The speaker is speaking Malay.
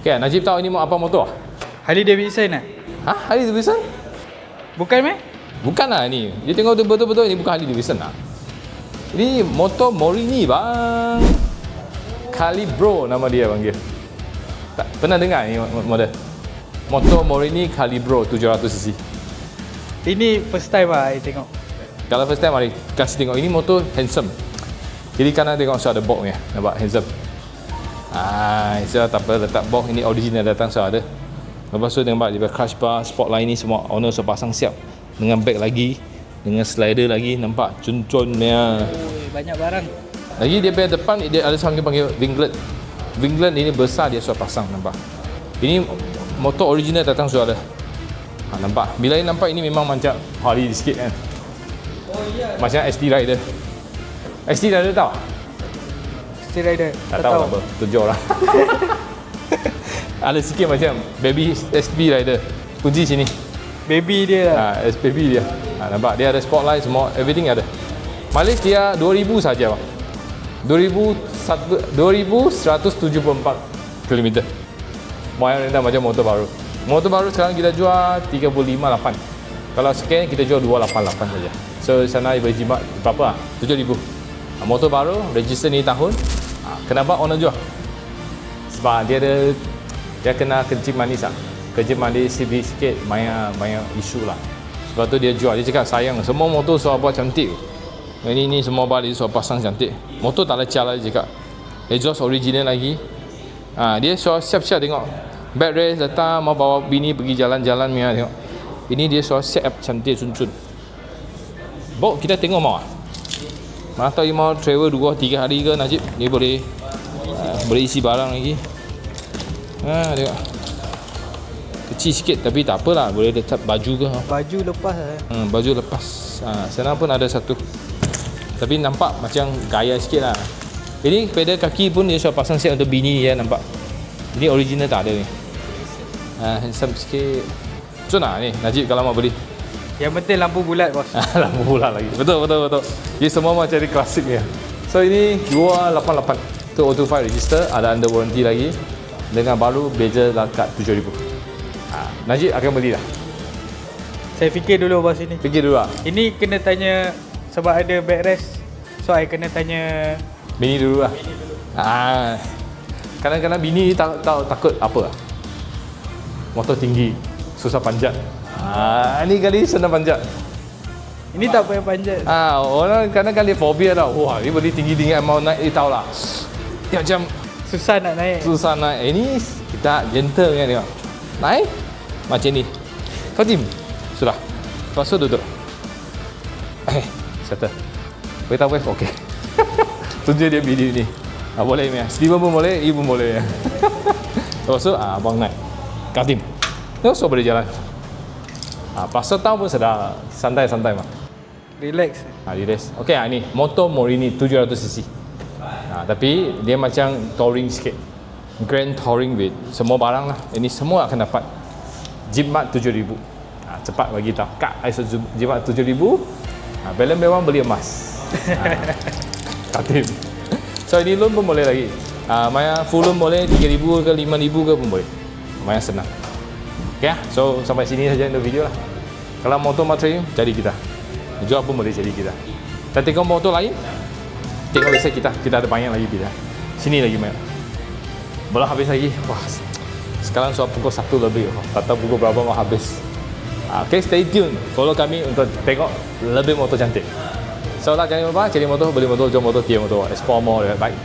Okay, Najib tahu ini apa motor? Harley Davidson lah. Hah? Harley Davidson? Bukan meh? Bukan lah ni. Dia tengok betul-betul ini bukan Harley Davidson lah. Ini motor Morini bang. Calibro nama dia panggil. Tak pernah dengar ni model? Motor Morini Calibro 700cc. Ini first time lah saya tengok. Kalau first time mari kasih tengok ini motor handsome. Kiri kanan tengok so ada box ni. Nampak handsome. So tak apa letak box ini original datang so ada. Lepas tu nampak dia crash bar, spotlight ni semua owner so pasang siap. Dengan bag lagi, dengan slider lagi, nampak cun-cunnya. Banyak barang. Lagi dia punya depan dia ada panggil winglet. Winglet ini besar dia so pasang nampak. Ini motor original datang so ada. Nampak. Bila ini nampak ini memang macam Harley sikit kan. Oh iya. Macam ST Rider. ST Rider tahu? ST Rider. Tak tahu apa. Tujuh orang. Ada sikit macam baby ST Rider. Kunci sini. Baby dia lah. Baby dia. Nampak dia ada spotlight semua, everything ada. Mileage dia 2000 saja bang. 2174 km. Bayang rendah macam motor baru. Motor baru sekarang kita jual 358. Kalau scan kita jual 288 saja. So sana berjimat berapa? 7000. Motor baru, register ni tahun. Kenapa owner jual? Sebab dia kena kencing manis lah. Kencing manis sikit banyak isu lah. Sebab tu dia jual. Dia cakap sayang semua motor suruh buat cantik. Ini semua balik suruh pasang cantik. Motor tak lecah lah dia cakap. Exhaust original lagi. Dia suruh siap-siap tengok. Backrest datang mau bawa bini pergi jalan-jalan tengok. Ini dia suruh siap cantik cun-cun. Bok kita tengok mau. Mana tahu mau travel 2-3 hari ke Najib. Dia boleh isi barang lagi. Tengok. Kecil sikit tapi tak apalah, boleh letak baju ke. Baju lepas lah. Baju lepas. Sana pun ada satu. Tapi nampak macam gaya sikit lah. Ini pedal kaki pun dia sudah pasang set untuk bini ya, nampak. Ini original tak ada ni. Handsome sikit. Macam mana ni Najib kalau mau beli? Yang penting lampu bulat bos. Lampu bulat lagi. Betul. Ini semua macam di klasik ni. So ini 288. Tu auto file register, ada under warranty lagi. Dengan baru bezel dekat 7000. Najib akan beli dah. Saya fikir dulu bos ini. Fikir dulu lah. Ini kena tanya sebab ada backrest. So saya kena tanya bini dulu lah. Kadang-kadang bini takut apa? Motor tinggi, susah panjat. Ini kali senang panjat. Ini tak payah panjat. Orang kadang-kadang dia fobia tau. Wah, dia boleh tinggi-tinggi mau naik dia tahu lah. Dia macam susah nak naik. Ini kita gentle kan tengok. Naik macam ni. Fatim. Sudah. Lepas tu duduk. Settle. Beritahu wife okey. Tunjuk dia video ni. Boleh ni. Steven pun boleh, ibu pun boleh. Lepas tu abang naik. Fatim. Tengok so boleh jalan. Pasal tahun pun sedar. Santai-santai mah. Relax. Relax. Okey, ni motor Morini 700cc. Tapi dia macam touring sikit. Grand touring with semua barang lah. Ini semua akan dapat. Jimat 7000. Cepat bagi tahu. Kak, I jimat 7000. Belum memang beli emas. Katib. So ini loan pun boleh lagi. Maya full loan boleh 3000 ke 5000 ke pun boleh. Maya senang. Okay, so sampai sini saja untuk video lah. Kalau motor materi jadi kita. Jual pun boleh jadi kita. Kita tengok motor lain. Tengok website kita ada banyak lagi kita. Sini lagi banyak. Belum habis lagi. Wah. Sekarang sudah pukul 1 lebih. Tak tahu pukul berapa mau habis. Okay, stay tune. Follow kami untuk tengok lebih motor cantik. So lah jangan lupa cari motor, beli motor, jual motor, tiap motor. Explore more. Bye.